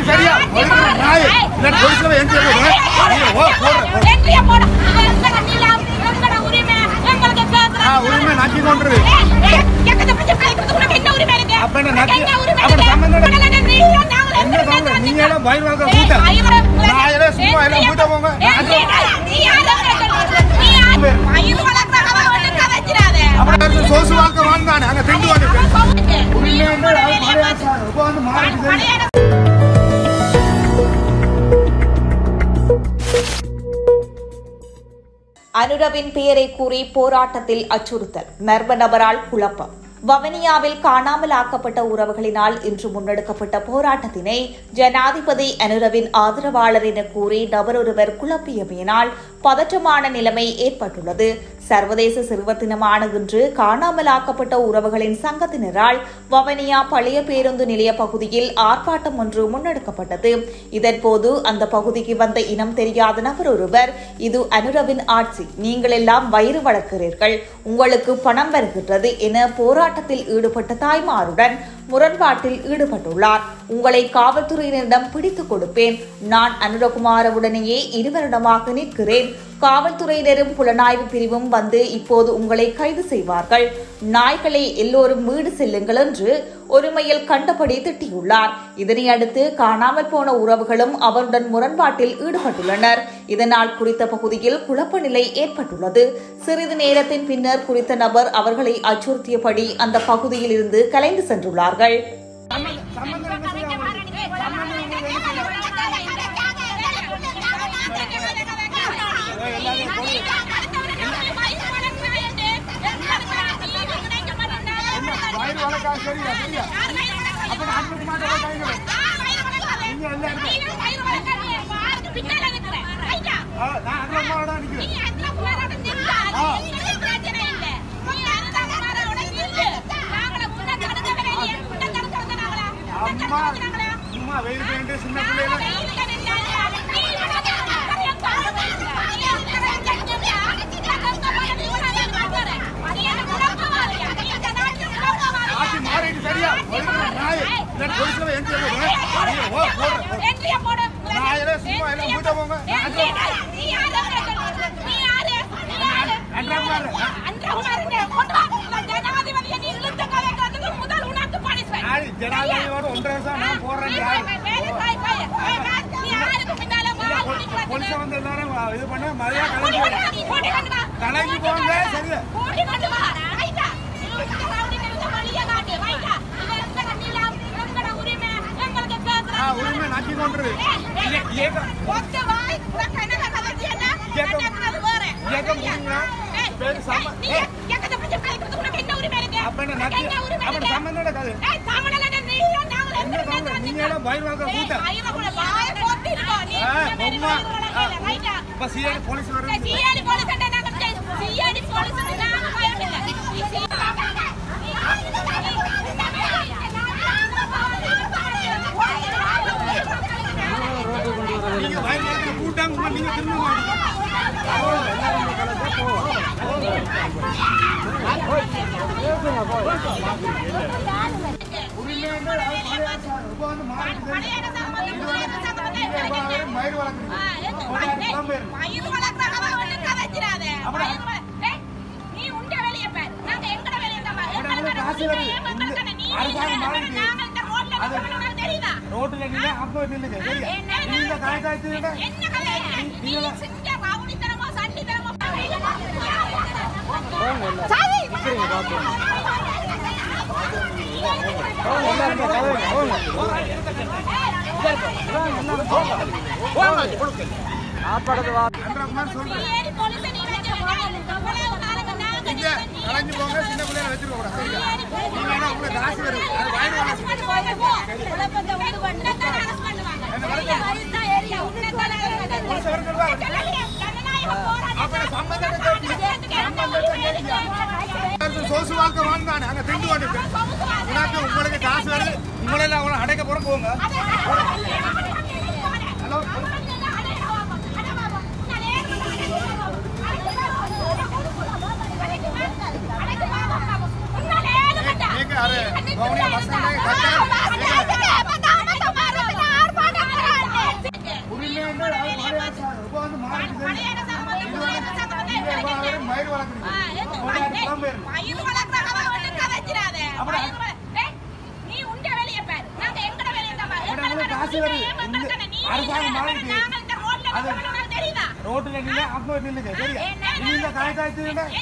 சரியா நாய் இல்ல போலீஸ்ல என்ட்ரி போடு உரிமை நக்கி கொண்டுரு அப்ப என்ன நக்கி அப்ப சம்பந்தம் நீங்க எல்லாம் பயிர் வளர்க்க கூட்டம் நான் எல்லாம் சும்மா எல்லாம் கூட்ட போங்க அப்படி சோசு வாழ்க்கை வாழ்ந்தானே அங்க திண்டு அனுரவின் பெயரை கூறி போராட்டத்தில் அச்சுறுத்தல், மர்ம நபரால் குழப்பம். வவுனியாவில் காணாமல் ஆக்கப்பட்ட உறவுகளினால் இன்று முன்னெடுக்கப்பட்ட போராட்டத்தினை ஜனாதிபதி அனுரவின் ஆதரவாளர் என கூறி நபரொருவர் குழப்பியமையினால் பதற்றமான நிலைமை ஏற்பட்டுள்ளது. சர்வதேச சிறுவர் தினமான இன்று காணாமல் ஆக்கப்பட்ட உறவுகளின் சங்கத்தினரால் வவுனியா பழைய பேருந்து நிலைய பகுதியில் ஆர்ப்பாட்டம் ஒன்று முன்னெடுக்கப்பட்டது. இதன்போது அந்த பகுதிக்கு வந்த இனம் தெரியாத நபர் ஒருவர், இது அனுரவின் ஆட்சி, நீங்கள் எல்லாம் வயிறு வளர்க்கிறீர்கள், உங்களுக்கு பணம் வருகின்றது என போராட்டத்தில் ஈடுபட்ட தாய்மாருடன் முரண்பாட்டில் ஈடுபட்டுள்ளார். உங்களை காவல்துறையினரிடம் பிடித்துக் கொடுப்பேன், நான் அனுரகுமாரவுடனேயே 2 வருடமாக நிற்கிறேன், காவல்துறையினரும் புலனாய்வு பிரிவும் வந்து இப்போது உங்களை கைது செய்வார்கள், நாய்களை எல்லோரும் வீடு செல்லுங்கள் என்று ஒருமையில் கண்டபடி திட்டியுள்ளார். இதனையடுத்து காணாமல் போன உறவுகளும் அவருடன் முரண்பாட்டில் ஈடுபட்டுள்ளனர். இதனால் குறித்த பகுதியில் குழப்ப நிலை ஏற்பட்டுள்ளது. சிறிது நேரத்தின் பின்னர் குறித்த நபர் அவர்களை அச்சுறுத்தியபடி அந்த பகுதியில் இருந்து கலைந்து சென்றுள்ளார்கள். உரிமை நக்கி கொண்டுரு அப்ப என்ன நக்கி அப்படி சம்பந்தம் கதை நீங்க எல்லாம் பயிர் வளர்க்க கூட்டம் இப்ப சிஐடி போலீஸ் நீங்க பயிர் வளர்க்க கூட்டம் நீங்க திரும்ப ரோட்ல நீங்க அப்ப நில்லுங்க நீங்க காய்ச்சி கலைஞ்சு போங்க, சின்ன பிள்ளைகளை வச்சிருக்க கூடாது. உங்களுக்கு காசு வருது சோசு வாழ்க்கை வாழ்ந்தானே அங்க திண்டு வந்துட்டு உங்களுக்கு காசு வருது, உங்களெல்லாம் அவ்வளோ அடைக்க போற போங்க. ஹலோ अरे ரோட்ல நின்று அப்ப நில்லுங்க சரியா நீங்க காய்ச்சி